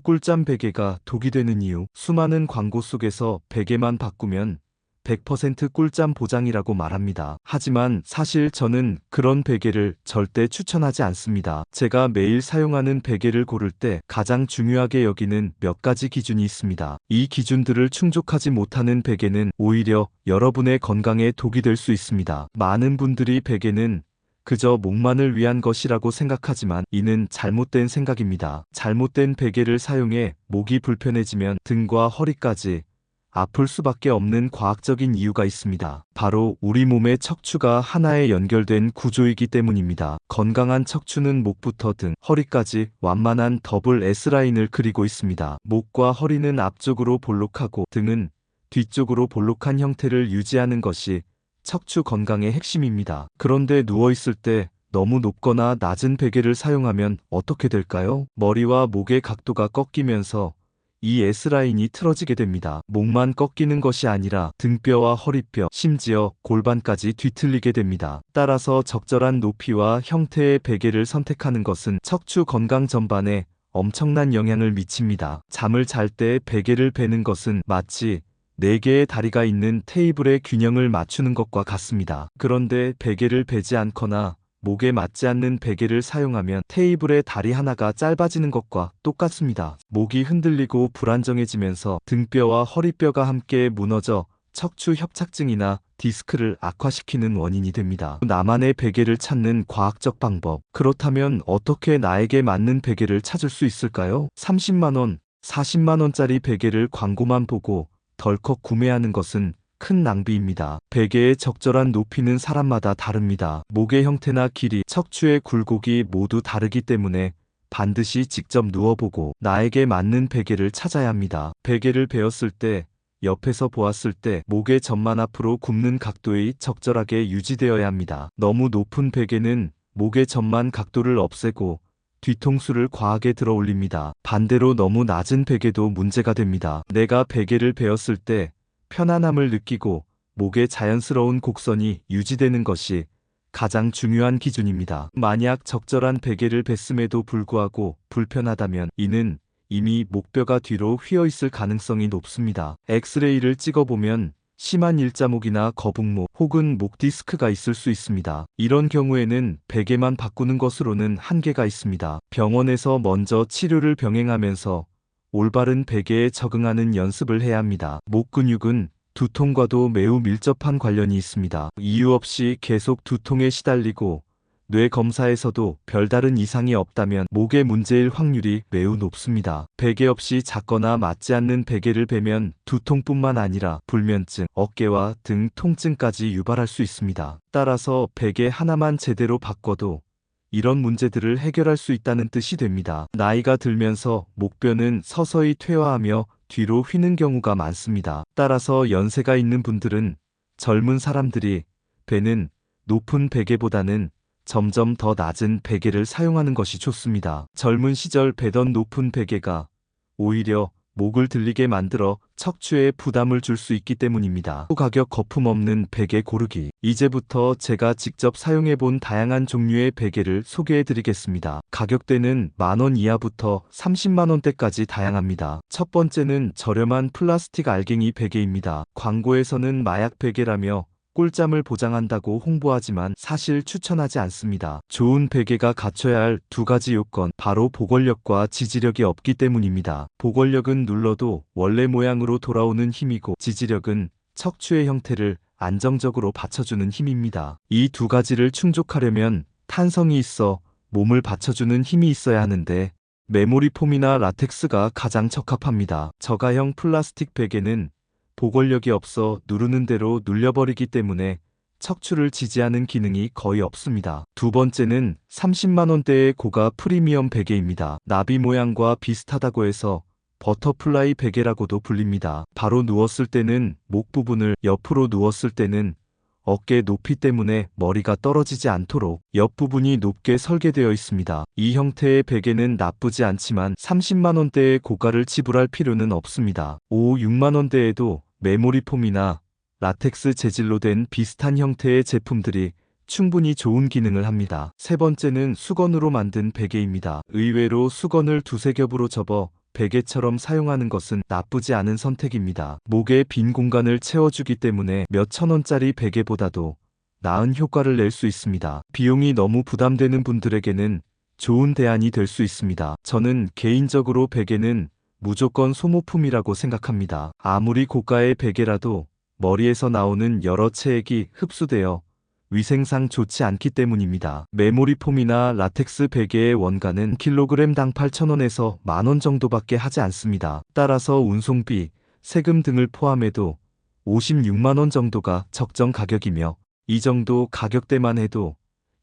꿀잠 베개가 독이 되는 이유. 수많은 광고 속에서 베개만 바꾸면 100% 꿀잠 보장이라고 말합니다. 하지만 사실 저는 그런 베개를 절대 추천하지 않습니다. 제가 매일 사용하는 베개를 고를 때 가장 중요하게 여기는 몇 가지 기준이 있습니다. 이 기준들을 충족하지 못하는 베개는 오히려 여러분의 건강에 독이 될 수 있습니다. 많은 분들이 베개는 그저 목만을 위한 것이라고 생각하지만 이는 잘못된 생각입니다. 잘못된 베개를 사용해 목이 불편해지면 등과 허리까지 아플 수밖에 없는 과학적인 이유가 있습니다. 바로 우리 몸의 척추가 하나에 연결된 구조이기 때문입니다. 건강한 척추는 목부터 등, 허리까지 완만한 더블 S라인을 그리고 있습니다. 목과 허리는 앞쪽으로 볼록하고 등은 뒤쪽으로 볼록한 형태를 유지하는 것이 척추 건강의 핵심입니다. 그런데 누워있을 때 너무 높거나 낮은 베개를 사용하면 어떻게 될까요? 머리와 목의 각도가 꺾이면서 이 S라인이 틀어지게 됩니다. 목만 꺾이는 것이 아니라 등뼈와 허리뼈, 심지어 골반까지 뒤틀리게 됩니다. 따라서 적절한 높이와 형태의 베개를 선택하는 것은 척추 건강 전반에 엄청난 영향을 미칩니다. 잠을 잘 때 베개를 베는 것은 마치 4개의 다리가 있는 테이블의 균형을 맞추는 것과 같습니다. 그런데 베개를 베지 않거나 목에 맞지 않는 베개를 사용하면 테이블의 다리 하나가 짧아지는 것과 똑같습니다. 목이 흔들리고 불안정해지면서 등뼈와 허리뼈가 함께 무너져 척추 협착증이나 디스크를 악화시키는 원인이 됩니다. 나만의 베개를 찾는 과학적 방법. 그렇다면 어떻게 나에게 맞는 베개를 찾을 수 있을까요? 30만원, 40만원짜리 베개를 광고만 보고 덜컥 구매하는 것은 큰 낭비입니다. 베개의 적절한 높이는 사람마다 다릅니다. 목의 형태나 길이, 척추의 굴곡이 모두 다르기 때문에 반드시 직접 누워보고 나에게 맞는 베개를 찾아야 합니다. 베개를 베었을 때, 옆에서 보았을 때 목의 전만 앞으로 굽는 각도의 적절하게 유지되어야 합니다. 너무 높은 베개는 목의 전만 각도를 없애고 뒤통수를 과하게 들어 올립니다. 반대로 너무 낮은 베개도 문제가 됩니다. 내가 베개를 베었을 때 편안함을 느끼고 목의 자연스러운 곡선이 유지되는 것이 가장 중요한 기준입니다. 만약 적절한 베개를 뱄음에도 불구하고 불편하다면 이는 이미 목뼈가 뒤로 휘어 있을 가능성이 높습니다. 엑스레이를 찍어보면 심한 일자목이나 거북목 혹은 목 디스크가 있을 수 있습니다. 이런 경우에는 베개만 바꾸는 것으로는 한계가 있습니다. 병원에서 먼저 치료를 병행하면서 올바른 베개에 적응하는 연습을 해야 합니다. 목 근육은 두통과도 매우 밀접한 관련이 있습니다. 이유 없이 계속 두통에 시달리고 뇌 검사에서도 별다른 이상이 없다면 목의 문제일 확률이 매우 높습니다. 베개 없이 작거나 맞지 않는 베개를 베면 두통뿐만 아니라 불면증, 어깨와 등 통증까지 유발할 수 있습니다. 따라서 베개 하나만 제대로 바꿔도 이런 문제들을 해결할 수 있다는 뜻이 됩니다. 나이가 들면서 목뼈는 서서히 퇴화하며 뒤로 휘는 경우가 많습니다. 따라서 연세가 있는 분들은 젊은 사람들이 베는 높은 베개보다는 점점 더 낮은 베개를 사용하는 것이 좋습니다. 젊은 시절 베던 높은 베개가 오히려 목을 들리게 만들어 척추에 부담을 줄 수 있기 때문입니다. 가격 거품 없는 베개 고르기. 이제부터 제가 직접 사용해본 다양한 종류의 베개를 소개해드리겠습니다. 가격대는 만원 이하부터 30만원대까지 다양합니다. 첫 번째는 저렴한 플라스틱 알갱이 베개입니다. 광고에서는 마약 베개라며 꿀잠을 보장한다고 홍보하지만 사실 추천하지 않습니다. 좋은 베개가 갖춰야 할 2가지 요건, 바로 보관력과 지지력이 없기 때문입니다. 보관력은 눌러도 원래 모양으로 돌아오는 힘이고, 지지력은 척추의 형태를 안정적으로 받쳐주는 힘입니다. 이 2가지를 충족하려면 탄성이 있어 몸을 받쳐주는 힘이 있어야 하는데 메모리 폼이나 라텍스가 가장 적합합니다. 저가형 플라스틱 베개는 보관력이 없어 누르는 대로 눌려버리기 때문에 척추를 지지하는 기능이 거의 없습니다. 두 번째는 30만원대의 고가 프리미엄 베개입니다. 나비 모양과 비슷하다고 해서 버터플라이 베개라고도 불립니다. 바로 누웠을 때는 목 부분을, 옆으로 누웠을 때는 어깨 높이 때문에 머리가 떨어지지 않도록 옆부분이 높게 설계되어 있습니다. 이 형태의 베개는 나쁘지 않지만 30만원대의 고가를 지불할 필요는 없습니다. 6만원대에도 메모리 폼이나 라텍스 재질로 된 비슷한 형태의 제품들이 충분히 좋은 기능을 합니다. 세 번째는 수건으로 만든 베개입니다. 의외로 수건을 두세 겹으로 접어 베개처럼 사용하는 것은 나쁘지 않은 선택입니다. 목에 빈 공간을 채워주기 때문에 몇천 원짜리 베개보다도 나은 효과를 낼 수 있습니다. 비용이 너무 부담되는 분들에게는 좋은 대안이 될 수 있습니다. 저는 개인적으로 베개는 무조건 소모품이라고 생각합니다. 아무리 고가의 베개라도 머리에서 나오는 여러 체액이 흡수되어 위생상 좋지 않기 때문입니다. 메모리폼이나 라텍스 베개의 원가는 킬로그램당 8,000원에서 만원 정도밖에 하지 않습니다. 따라서 운송비, 세금 등을 포함해도 56만원 정도가 적정 가격이며 이 정도 가격대만 해도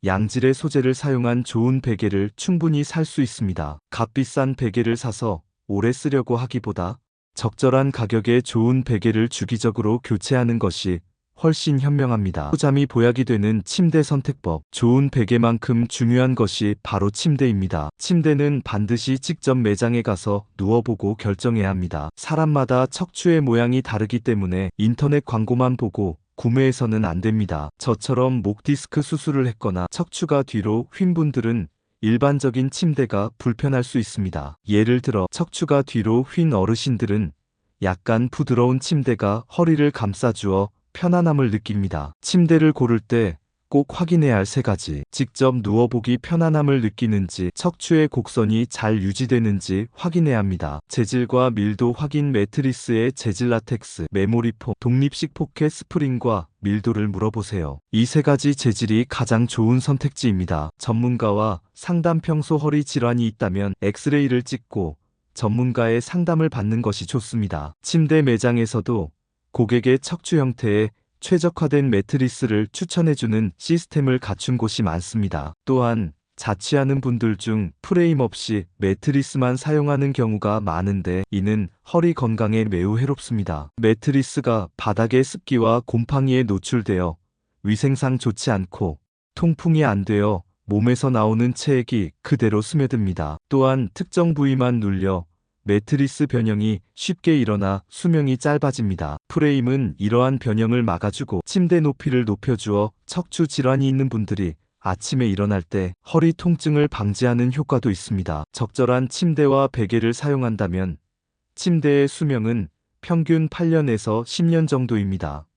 양질의 소재를 사용한 좋은 베개를 충분히 살 수 있습니다. 값비싼 베개를 사서 오래 쓰려고 하기보다 적절한 가격에 좋은 베개를 주기적으로 교체하는 것이 훨씬 현명합니다. 잠이 보약이 되는 침대 선택법. 좋은 베개만큼 중요한 것이 바로 침대입니다. 침대는 반드시 직접 매장에 가서 누워보고 결정해야 합니다. 사람마다 척추의 모양이 다르기 때문에 인터넷 광고만 보고 구매해서는 안 됩니다. 저처럼 목 디스크 수술을 했거나 척추가 뒤로 휜 분들은 일반적인 침대가 불편할 수 있습니다. 예를 들어 척추가 뒤로 휜 어르신들은 약간 부드러운 침대가 허리를 감싸주어 편안함을 느낍니다. 침대를 고를 때 꼭 확인해야 할 3가지. 직접 누워보기 편안함을 느끼는지, 척추의 곡선이 잘 유지되는지 확인해야 합니다. 재질과 밀도 확인. 매트리스의 재질, 라텍스, 메모리폼, 독립식 포켓 스프링과 밀도를 물어보세요. 이 3가지 재질이 가장 좋은 선택지입니다. 전문가와 상담. 평소 허리 질환이 있다면 엑스레이를 찍고 전문가의 상담을 받는 것이 좋습니다. 침대 매장에서도 고객의 척추 형태에 최적화된 매트리스를 추천해주는 시스템을 갖춘 곳이 많습니다. 또한 자취하는 분들 중 프레임 없이 매트리스만 사용하는 경우가 많은데 이는 허리 건강에 매우 해롭습니다. 매트리스가 바닥의 습기와 곰팡이에 노출되어 위생상 좋지 않고 통풍이 안 되어 몸에서 나오는 체액이 그대로 스며듭니다. 또한 특정 부위만 눌려 매트리스 변형이 쉽게 일어나 수명이 짧아집니다. 프레임은 이러한 변형을 막아주고 침대 높이를 높여주어 척추 질환이 있는 분들이 아침에 일어날 때 허리 통증을 방지하는 효과도 있습니다. 적절한 침대와 베개를 사용한다면 침대의 수명은 평균 8년에서 10년 정도입니다.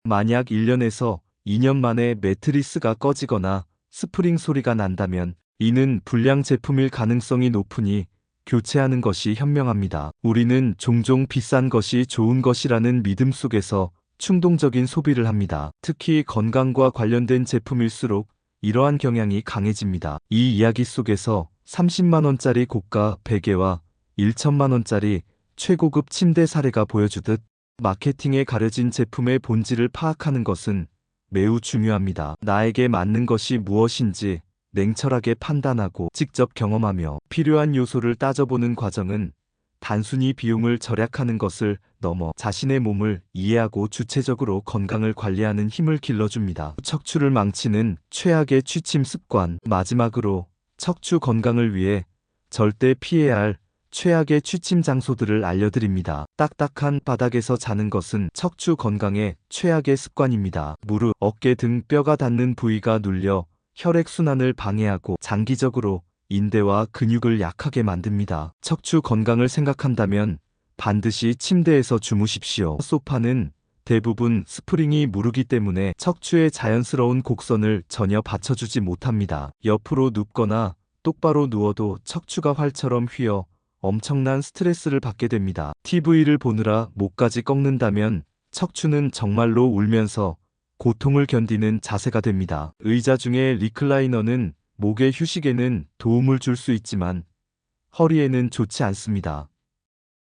만약 1년에서 2년 만에 매트리스가 꺼지거나 스프링 소리가 난다면 이는 불량 제품일 가능성이 높으니 교체하는 것이 현명합니다. 우리는 종종 비싼 것이 좋은 것이라는 믿음 속에서 충동적인 소비를 합니다. 특히 건강과 관련된 제품일수록 이러한 경향이 강해집니다. 이 이야기 속에서 30만원짜리 고가 베개와 1천만원짜리 최고급 침대 사례가 보여주듯 마케팅에 가려진 제품의 본질을 파악하는 것은 매우 중요합니다. 나에게 맞는 것이 무엇인지 냉철하게 판단하고 직접 경험하며 필요한 요소를 따져보는 과정은 단순히 비용을 절약하는 것을 넘어 자신의 몸을 이해하고 주체적으로 건강을 관리하는 힘을 길러줍니다. 척추를 망치는 최악의 취침 습관. 마지막으로 척추 건강을 위해 절대 피해야 할 최악의 취침 장소들을 알려드립니다. 딱딱한 바닥에서 자는 것은 척추 건강의 최악의 습관입니다. 무릎, 어깨 등 뼈가 닿는 부위가 눌려 혈액순환을 방해하고 장기적으로 인대와 근육을 약하게 만듭니다. 척추 건강을 생각한다면 반드시 침대에서 주무십시오. 소파는 대부분 스프링이 무르기 때문에 척추의 자연스러운 곡선을 전혀 받쳐주지 못합니다. 옆으로 눕거나 똑바로 누워도 척추가 활처럼 휘어 엄청난 스트레스를 받게 됩니다. TV를 보느라 목까지 꺾는다면 척추는 정말로 울면서 고통을 견디는 자세가 됩니다. 의자 중에 리클라이너는 목의 휴식에는 도움을 줄 수 있지만 허리에는 좋지 않습니다.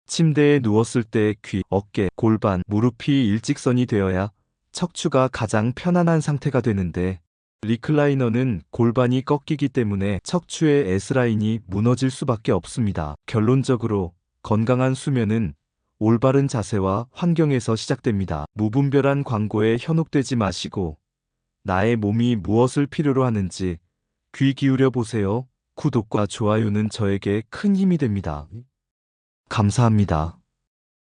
침대에 누웠을 때 귀, 어깨, 골반, 무릎이 일직선이 되어야 척추가 가장 편안한 상태가 되는데 리클라이너는 골반이 꺾이기 때문에 척추의 S라인이 무너질 수밖에 없습니다. 결론적으로 건강한 수면은 올바른 자세와 환경에서 시작됩니다. 무분별한 광고에 현혹되지 마시고 나의 몸이 무엇을 필요로 하는지 귀 기울여 보세요. 구독과 좋아요는 저에게 큰 힘이 됩니다. 감사합니다.